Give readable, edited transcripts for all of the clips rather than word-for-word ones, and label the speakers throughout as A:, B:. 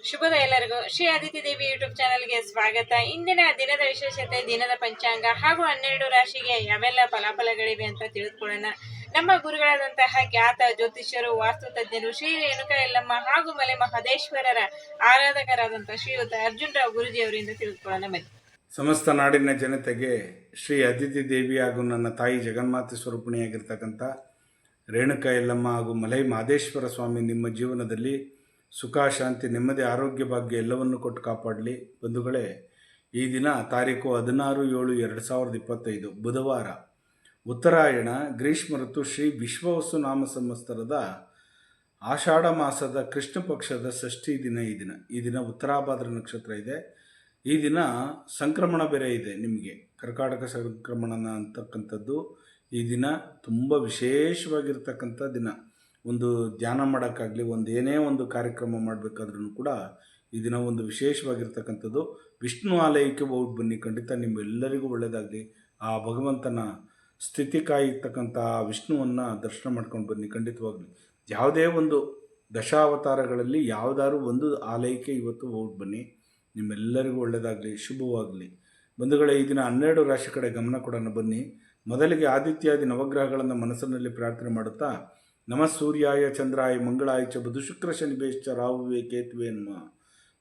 A: ಶುಭದ ಎಲ್ಲರಿಗೂ ಶ್ರೀ ಆದಿತ್ಯ ದೇವಿ ಯೂಟ್ಯೂಬ್ ಚಾನೆಲ್ಗೆ ಸ್ವಾಗತ. ಇಂದಿನ ದಿನದ ವಿಶೇಷತೆ, ದಿನದ ಪಂಚಾಂಗ ಹಾಗೂ 12 ರಾಶಿಗೆ ಯಾವೆಲ್ಲ ಫಲಾಫಲಗಳಿವೆ ಅಂತ ತಿಳಿದುಕೊಳ್ಳೋಣ. ನಮ್ಮ ಗುರುಗಳಾದಂತಹ ಖ್ಯಾತ ಜ್ಯೋತಿಷ್ಯರು, ವಾಸ್ತು ತಜ್ಞರು, ಶ್ರೀ ರೇಣುಕಾ ಯಲ್ಲಮ್ಮ ಹಾಗೂ ಮಲೆ ಮಹದೇಶ್ವರರ ಆರಾಧಕರಾದಂತಹ ಶ್ರೀಯುತ ಅರ್ಜುನ್ ರಾವ್ ಗುರುಜಿ ಅವರಿಂದ ತಿಳಿದುಕೊಳ್ಳೋಣ ಬನ್ನಿ.
B: ಸಮಸ್ತ ನಾಡಿನ ಜನತೆಗೆ ಶ್ರೀ ಅದಿತಿ ದೇವಿ ಹಾಗೂ ನನ್ನ ತಾಯಿ ಜಗನ್ಮಾತೆ ಸ್ವರೂಪಿಣಿಯಾಗಿರ್ತಕ್ಕಂಥ ರೇಣುಕಾ ಯಲ್ಲಮ್ಮ ಹಾಗೂ ಮಲೈ ಮಹದೇಶ್ವರ ಸ್ವಾಮಿ ನಿಮ್ಮ ಜೀವನದಲ್ಲಿ ಸುಖ, ಶಾಂತಿ, ನೆಮ್ಮದಿ, ಆರೋಗ್ಯ, ಭಾಗ್ಯ ಎಲ್ಲವನ್ನು ಕೊಟ್ಟು ಕಾಪಾಡಲಿ. ಬಂಧುಗಳೇ, ಈ ದಿನ ತಾರೀಕು 16/7/2025 ಬುಧವಾರ, ಉತ್ತರಾಯಣ, ಗ್ರೀಷ್ಮ ಋತು, ಶ್ರೀ ವಿಶ್ವವಸು ನಾಮ ಸಂವತ್ಸರದ ಆಷಾಢ ಮಾಸದ ಕೃಷ್ಣ ಪಕ್ಷದ ಷಷ್ಠಿ ದಿನ. ಈ ದಿನ ಉತ್ತರಾಭಾದ್ರ ನಕ್ಷತ್ರ ಇದೆ. ಈ ದಿನ ಸಂಕ್ರಮಣ ಬೇರೆ ಇದೆ. ನಿಮಗೆ ಕರ್ಕಾಟಕ ಸಂಕ್ರಮಣ ಅಂತಕ್ಕಂಥದ್ದು ಈ ದಿನ ತುಂಬ ವಿಶೇಷವಾಗಿರ್ತಕ್ಕಂಥ ದಿನ. ಒಂದು ಧ್ಯಾನ ಮಾಡೋಕ್ಕಾಗಲಿ, ಏನೇ ಒಂದು ಕಾರ್ಯಕ್ರಮ ಮಾಡಬೇಕಾದ್ರೂ ಕೂಡ ಈ ದಿನ ಒಂದು ವಿಶೇಷವಾಗಿರ್ತಕ್ಕಂಥದ್ದು. ವಿಷ್ಣು ಆಲಯಕ್ಕೆ ಹೋಗಿ ಬನ್ನಿ, ಖಂಡಿತ ನಿಮ್ಮೆಲ್ಲರಿಗೂ ಒಳ್ಳೆಯದಾಗಲಿ. ಆ ಭಗವಂತನ ಸ್ಥಿತಿ ಕಾಯಿರ್ತಕ್ಕಂಥ ವಿಷ್ಣುವನ್ನು ದರ್ಶನ ಮಾಡ್ಕೊಂಡು ಬನ್ನಿ, ಖಂಡಿತವಾಗಲಿ. ಯಾವುದೇ ಒಂದು ದಶಾವತಾರಗಳಲ್ಲಿ ಯಾವುದಾದ್ರು ಒಂದು ಆಲಯಕ್ಕೆ ಇವತ್ತು ಹೋಗಿ ಬನ್ನಿ, ನಿಮ್ಮೆಲ್ಲರಿಗೂ ಒಳ್ಳೆಯದಾಗಲಿ, ಶುಭವಾಗಲಿ. ಬಂಧುಗಳೇ, ಈ ದಿನ 12 ರಾಶಿ ಕಡೆ ಗಮನ ಕೊಡೋಣ ಬನ್ನಿ. ಮೊದಲಿಗೆ ಆದಿತ್ಯಾದಿ ನವಗ್ರಹಗಳನ್ನು ಮನಸ್ಸಿನಲ್ಲಿ ಪ್ರಾರ್ಥನೆ ಮಾಡುತ್ತಾ, ನಮಃ ಸೂರ್ಯಾಯ ಚಂದ್ರಾಯ ಮಂಗಳಾಯ ಚ ಬುಧ ಶುಕ್ರ ಶನಿ ಬೇಶ್ಚ ರಾಹುವೇ ಕೇತುವೆ ನಮಃ.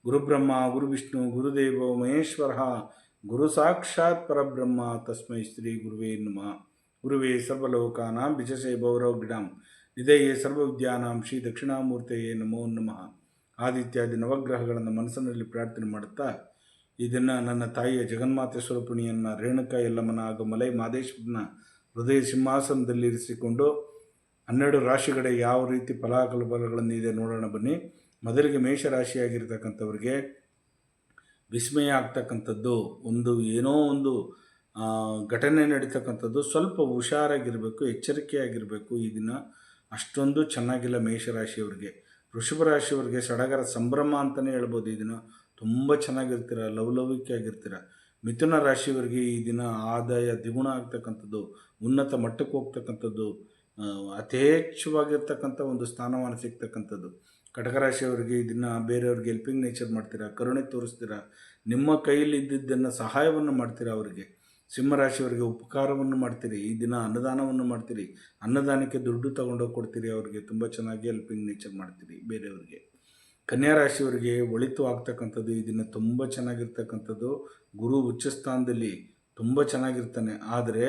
B: ಗುರುಬ್ರಹ್ಮ ಗುರು ವಿಷ್ಣು ಗುರುದೇವೋ ಮಹೇಶ್ವರ ಗುರು ಸಾಕ್ಷಾತ್ ಪರಬ್ರಹ್ಮ ತಸ್ಮೈ ಶ್ರೀ ಗುರುವೇ ನಮಃ. ಗುರುವೇ ಸರ್ವಲೋಕಾನಾಂ ವಿಜಸೇ ಭೌರವಗಿಡಾಂ ನಿಧಯೇ ಸರ್ವವಿದ್ಯಾನಾಂ ಶ್ರೀ ದಕ್ಷಿಣಾಮೂರ್ತೆಯೇ ನಮೋ ನಮಃ. ಆದಿತ್ಯಾದಿ ನವಗ್ರಹಗಳನ್ನು ಮನಸ್ಸಿನಲ್ಲಿ ಪ್ರಾರ್ಥನೆ ಮಾಡುತ್ತಾ, ಇದನ್ನು ನನ್ನ ತಾಯಿಯ ಜಗನ್ಮಾತೆ ಸ್ವರೂಪಿಣಿಯನ್ನು ರೇಣುಕಾ ಯಲ್ಲಮ್ಮನ ಹಾಗೂ ಮಲೈ ಮಹದೇಶ್ವರನ ಹೃದಯ ಸಿಂಹಾಸನದಲ್ಲಿರಿಸಿಕೊಂಡು 12 ರಾಶಿಗಳ ಯಾವ ರೀತಿ ಫಲಾಫಲಗಳನ್ನಿದೆ ನೋಡೋಣ ಬನ್ನಿ. ಮೊದಲಿಗೆ ಮೇಷರಾಶಿಯಾಗಿರ್ತಕ್ಕಂಥವ್ರಿಗೆ ವಿಸ್ಮಯ ಆಗ್ತಕ್ಕಂಥದ್ದು, ಏನೋ ಒಂದು ಘಟನೆ ನಡೀತಕ್ಕಂಥದ್ದು. ಸ್ವಲ್ಪ ಹುಷಾರಾಗಿರಬೇಕು, ಎಚ್ಚರಿಕೆಯಾಗಿರಬೇಕು. ಈ ದಿನ ಅಷ್ಟೊಂದು ಚೆನ್ನಾಗಿಲ್ಲ ಮೇಷರಾಶಿಯವರಿಗೆ. ವೃಷಭ ರಾಶಿಯವರಿಗೆ ಸಡಗರ ಸಂಭ್ರಮ ಅಂತಲೇ ಹೇಳ್ಬೋದು. ಈ ದಿನ ತುಂಬ ಚೆನ್ನಾಗಿರ್ತೀರ, ಲವಲವಿಕೆಯಾಗಿರ್ತೀರ. ಮಿಥುನ ರಾಶಿಯವರಿಗೆ ಈ ದಿನ ಆದಾಯ ದ್ವಿಗುಣ ಆಗ್ತಕ್ಕಂಥದ್ದು, ಉನ್ನತ ಮಟ್ಟಕ್ಕೆ ಹೋಗ್ತಕ್ಕಂಥದ್ದು, ಯಥೇಚ್ಛವಾಗಿರ್ತಕ್ಕಂಥ ಒಂದು ಸ್ಥಾನಮಾನ ಸಿಗ್ತಕ್ಕಂಥದ್ದು. ಕಟಕ ರಾಶಿಯವರಿಗೆ ಈ ದಿನ ಬೇರೆಯವ್ರಿಗೆ ಹೆಲ್ಪಿಂಗ್ ನೇಚರ್ ಮಾಡ್ತೀರಾ, ಕರುಣೆ ತೋರಿಸ್ತೀರಾ, ನಿಮ್ಮ ಕೈಯಲ್ಲಿ ಇದ್ದಿದ್ದನ್ನು ಸಹಾಯವನ್ನು ಮಾಡ್ತೀರಾ ಅವರಿಗೆ. ಸಿಂಹರಾಶಿಯವರಿಗೆ ಉಪಕಾರವನ್ನು ಮಾಡ್ತೀರಿ. ಈ ದಿನ ಅನ್ನದಾನವನ್ನು ಮಾಡ್ತೀರಿ, ಅನ್ನದಾನಕ್ಕೆ ದುಡ್ಡು ತೊಗೊಂಡೋಗಿ ಕೊಡ್ತೀರಿ ಅವರಿಗೆ. ತುಂಬ ಚೆನ್ನಾಗಿ ಹೆಲ್ಪಿಂಗ್ ನೇಚರ್ ಮಾಡ್ತೀರಿ ಬೇರೆಯವರಿಗೆ. ಕನ್ಯಾ ರಾಶಿಯವರಿಗೆ ಒಳಿತು ಆಗ್ತಕ್ಕಂಥದ್ದು, ಈ ದಿನ ತುಂಬ ಚೆನ್ನಾಗಿರ್ತಕ್ಕಂಥದ್ದು. ಗುರು ಉಚ್ಚ ಸ್ಥಾನದಲ್ಲಿ ತುಂಬ ಚೆನ್ನಾಗಿರ್ತಾನೆ. ಆದರೆ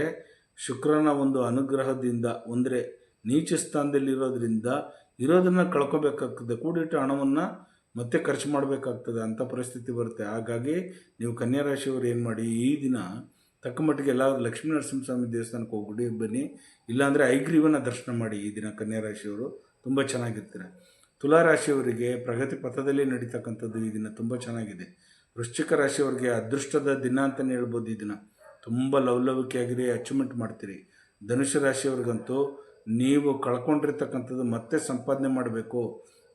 B: ಶುಕ್ರನ ಒಂದು ಅನುಗ್ರಹದಿಂದ, ಅಂದರೆ ನೀಚ ಸ್ಥಾನದಲ್ಲಿರೋದ್ರಿಂದ ಇರೋದನ್ನು ಕಳ್ಕೊಬೇಕಾಗ್ತದೆ. ಕೂಡಿಟ್ಟು ಹಣವನ್ನು ಮತ್ತೆ ಖರ್ಚು ಮಾಡಬೇಕಾಗ್ತದೆ, ಅಂಥ ಪರಿಸ್ಥಿತಿ ಬರುತ್ತೆ. ಹಾಗಾಗಿ ನೀವು ಕನ್ಯಾ ರಾಶಿಯವರು ಏನು ಮಾಡಿ, ಈ ದಿನ ತಕ್ಕ ಮಟ್ಟಿಗೆ ಎಲ್ಲಾದರೂ ಲಕ್ಷ್ಮೀ ನರಸಿಂಹಸ್ವಾಮಿ ದೇವಸ್ಥಾನಕ್ಕೆ ಹೋಗ್ಬಿಡಿ ಬನ್ನಿ, ಇಲ್ಲಾಂದರೆ ಐಗ್ರೀವನ ದರ್ಶನ ಮಾಡಿ. ಈ ದಿನ ಕನ್ಯಾ ರಾಶಿಯವರು ತುಂಬ ಚೆನ್ನಾಗಿರ್ತಾರೆ. ತುಲಾರಾಶಿಯವರಿಗೆ ಪ್ರಗತಿ ಪಥದಲ್ಲಿ ನಡೀತಕ್ಕಂಥದ್ದು ಈ ದಿನ ತುಂಬ ಚೆನ್ನಾಗಿದೆ. ವೃಶ್ಚಿಕ ರಾಶಿಯವರಿಗೆ ಅದೃಷ್ಟದ ದಿನ ಅಂತಲೇ ಹೇಳ್ಬೋದು. ಈ ದಿನ ತುಂಬ ಲವಲವಿಕೆಯಾಗಿರಿ, ಅಚೀವ್ಮೆಂಟ್ ಮಾಡ್ತೀರಿ. ಧನುಷು ರಾಶಿಯವ್ರಿಗಂತೂ ನೀವು ಕಳ್ಕೊಂಡಿರ್ತಕ್ಕಂಥದ್ದು ಮತ್ತೆ ಸಂಪಾದನೆ ಮಾಡಬೇಕು,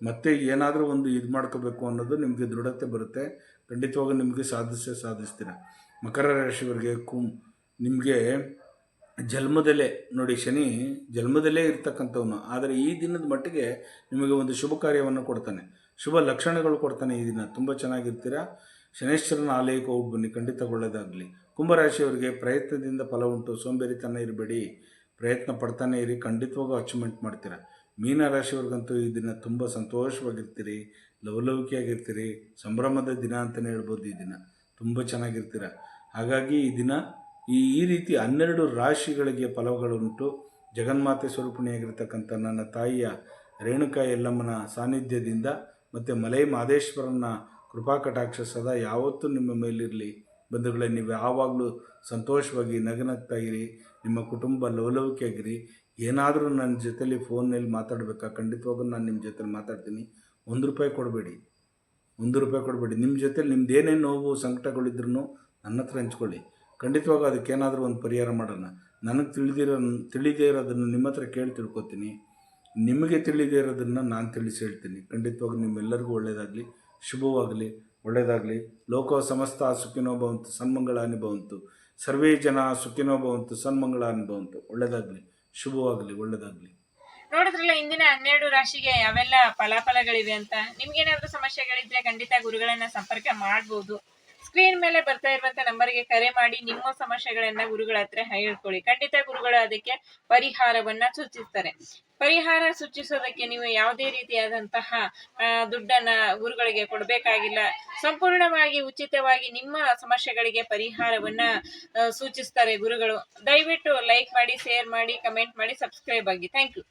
B: ಮತ್ತೆ ಏನಾದರೂ ಒಂದು ಇದು ಮಾಡ್ಕೋಬೇಕು ಅನ್ನೋದು ನಿಮಗೆ ದೃಢತೆ ಬರುತ್ತೆ. ಖಂಡಿತವಾಗ ನಿಮಗೆ ಸಾಧಿಸ್ತೀರ. ಮಕರ ರಾಶಿಯವರಿಗೆ ನಿಮಗೆ ಜನ್ಮದಲ್ಲೇ ನೋಡಿ, ಶನಿ ಜನ್ಮದಲ್ಲೇ ಇರ್ತಕ್ಕಂಥವನು. ಆದರೆ ಈ ದಿನದ ಮಟ್ಟಿಗೆ ನಿಮಗೆ ಒಂದು ಶುಭ ಕಾರ್ಯವನ್ನು ಕೊಡ್ತಾನೆ, ಶುಭ ಲಕ್ಷಣಗಳು ಕೊಡ್ತಾನೆ. ಈ ದಿನ ತುಂಬ ಚೆನ್ನಾಗಿರ್ತೀರ. ಶನೇಶ್ವರನ ಆಲಯಕ್ಕೆ ಹೋಗಿ ಬನ್ನಿ, ಖಂಡಿತ ಒಳ್ಳೆಯದಾಗಲಿ. ಕುಂಭರಾಶಿಯವರಿಗೆ ಪ್ರಯತ್ನದಿಂದ ಫಲ ಉಂಟು, ಸೋಂಬೇರಿತನ ಇರಬೇಡಿ, ಪ್ರಯತ್ನ ಪಡ್ತಾನೆ ಇರಿ, ಖಂಡಿತವಾಗೂ ಅಚೀವ್ಮೆಂಟ್ ಮಾಡ್ತೀರ. ಮೀನರಾಶಿಯವ್ರಿಗಂತೂ ಈ ದಿನ ತುಂಬ ಸಂತೋಷವಾಗಿರ್ತೀರಿ, ಲವಲವಿಕೆಯಾಗಿರ್ತೀರಿ, ಸಂಭ್ರಮದ ದಿನ ಅಂತಲೇ ಹೇಳ್ಬೋದು. ಈ ದಿನ ತುಂಬ ಚೆನ್ನಾಗಿರ್ತೀರ. ಹಾಗಾಗಿ ಈ ದಿನ ಈ ರೀತಿ 12 ರಾಶಿಗಳಿಗೆ ಫಲಗಳುಂಟು. ಜಗನ್ಮಾತೆ ಸ್ವರೂಪಿಣಿಯಾಗಿರ್ತಕ್ಕಂಥ ನನ್ನ ತಾಯಿಯ ರೇಣುಕಾ ಯಲ್ಲಮ್ಮನ ಸಾನ್ನಿಧ್ಯದಿಂದ ಮತ್ತು ಮಲೈ ಮಹದೇಶ್ವರನ ಕೃಪಾ ಕಟಾಕ್ಷ ಸದಾ ಯಾವತ್ತೂ ನಿಮ್ಮ ಮೇಲಿರಲಿ. ಬಂಧುಗಳೇ, ನೀವು ಯಾವಾಗಲೂ ಸಂತೋಷವಾಗಿ ನಗನಗ್ತಾಯಿರಿ, ನಿಮ್ಮ ಕುಟುಂಬ ಲವಲವಿಕೆಯಾಗಿರಿ. ಏನಾದರೂ ನನ್ನ ಜೊತೆಲಿ ಫೋನ್ನಲ್ಲಿ ಮಾತಾಡಬೇಕಾ, ಖಂಡಿತವಾಗೂ ನಾನು ನಿಮ್ಮ ಜೊತೆಲಿ ಮಾತಾಡ್ತೀನಿ. ₹1 ಕೊಡಬೇಡಿ, ₹1 ನಿಮ್ಮ ಜೊತೆಲಿ ನಿಮ್ದು ಏನೇ ನೋವು ಸಂಕಟಗಳಿದ್ರೂ ನನ್ನ ಹತ್ರ ಹಂಚ್ಕೊಳ್ಳಿ. ಖಂಡಿತವಾಗ ಅದಕ್ಕೇನಾದರೂ ಒಂದು ಪರಿಹಾರ ಮಾಡೋಣ. ನನಗೆ ತಿಳಿದೇ ಇರೋದನ್ನು ನಿಮ್ಮ ಹತ್ರ ಕೇಳಿ ತಿಳ್ಕೊತೀನಿ, ನಿಮಗೆ ತಿಳಿದೇ ಇರೋದನ್ನು ನಾನು ತಿಳಿಸಿ ಹೇಳ್ತೀನಿ. ಖಂಡಿತವಾಗ ನಿಮ್ಮೆಲ್ಲರಿಗೂ ಒಳ್ಳೆಯದಾಗಲಿ, ಶುಭವಾಗಲಿ, ಒಳ್ಳೆಯದಾಗಲಿ. ಲೋಕೋ ಸಮಸ್ತ ಸುಖಿನೋ ಭವಂತು, ಸನ್ಮಂಗಳಾನಿ ಭವಂತು, ಸರ್ವೇ ಜನ ಸುಖಿನೋ ಭವಂತು, ಸನ್ಮಂಗಳಾನಿ ಭವಂತು. ಒಳ್ಳೆಯದಾಗಲಿ, ಶುಭವಾಗಲಿ, ಒಳ್ಳೆಯದಾಗಲಿ.
A: ನೋಡಿದ್ರಲ್ಲ ಇಂದಿನ 12 ರಾಶಿಗೆ ಯಾವೆಲ್ಲ ಫಲಾಫಲಗಳಿವೆ ಅಂತ. ನಿಮ್ಗೇನಾದ್ರೂ ಸಮಸ್ಯೆಗಳಿದ್ರೆ ಖಂಡಿತ ಗುರುಗಳನ್ನ ಸಂಪರ್ಕ ಮಾಡ್ಬೋದು. ಸ್ಕ್ರೀನ್ ಮೇಲೆ ಬರ್ತಾ ಇರುವಂತ ನಂಬರ್ಗೆ ಕರೆ ಮಾಡಿ ನಿಮ್ಮ ಸಮಸ್ಯೆಗಳನ್ನ ಗುರುಗಳ ಹತ್ರ ಹೇಳ್ಕೊಳ್ಳಿ. ಖಂಡಿತ ಗುರುಗಳು ಅದಕ್ಕೆ ಪರಿಹಾರವನ್ನ ಸೂಚಿಸ್ತಾರೆ. ಪರಿಹಾರ ಸೂಚಿಸೋದಕ್ಕೆ ನೀವು ಯಾವುದೇ ರೀತಿಯಾದಂತಹ ದುಡ್ಡನ್ನ ಗುರುಗಳಿಗೆ ಕೊಡಬೇಕಾಗಿಲ್ಲ. ಸಂಪೂರ್ಣವಾಗಿ ಉಚಿತವಾಗಿ ನಿಮ್ಮ ಸಮಸ್ಯೆಗಳಿಗೆ ಪರಿಹಾರವನ್ನ ಸೂಚಿಸ್ತಾರೆ ಗುರುಗಳು. ದಯವಿಟ್ಟು ಲೈಕ್ ಮಾಡಿ, ಶೇರ್ ಮಾಡಿ, ಕಮೆಂಟ್ ಮಾಡಿ, ಸಬ್ಸ್ಕ್ರೈಬ್ ಆಗಿ. Thank you.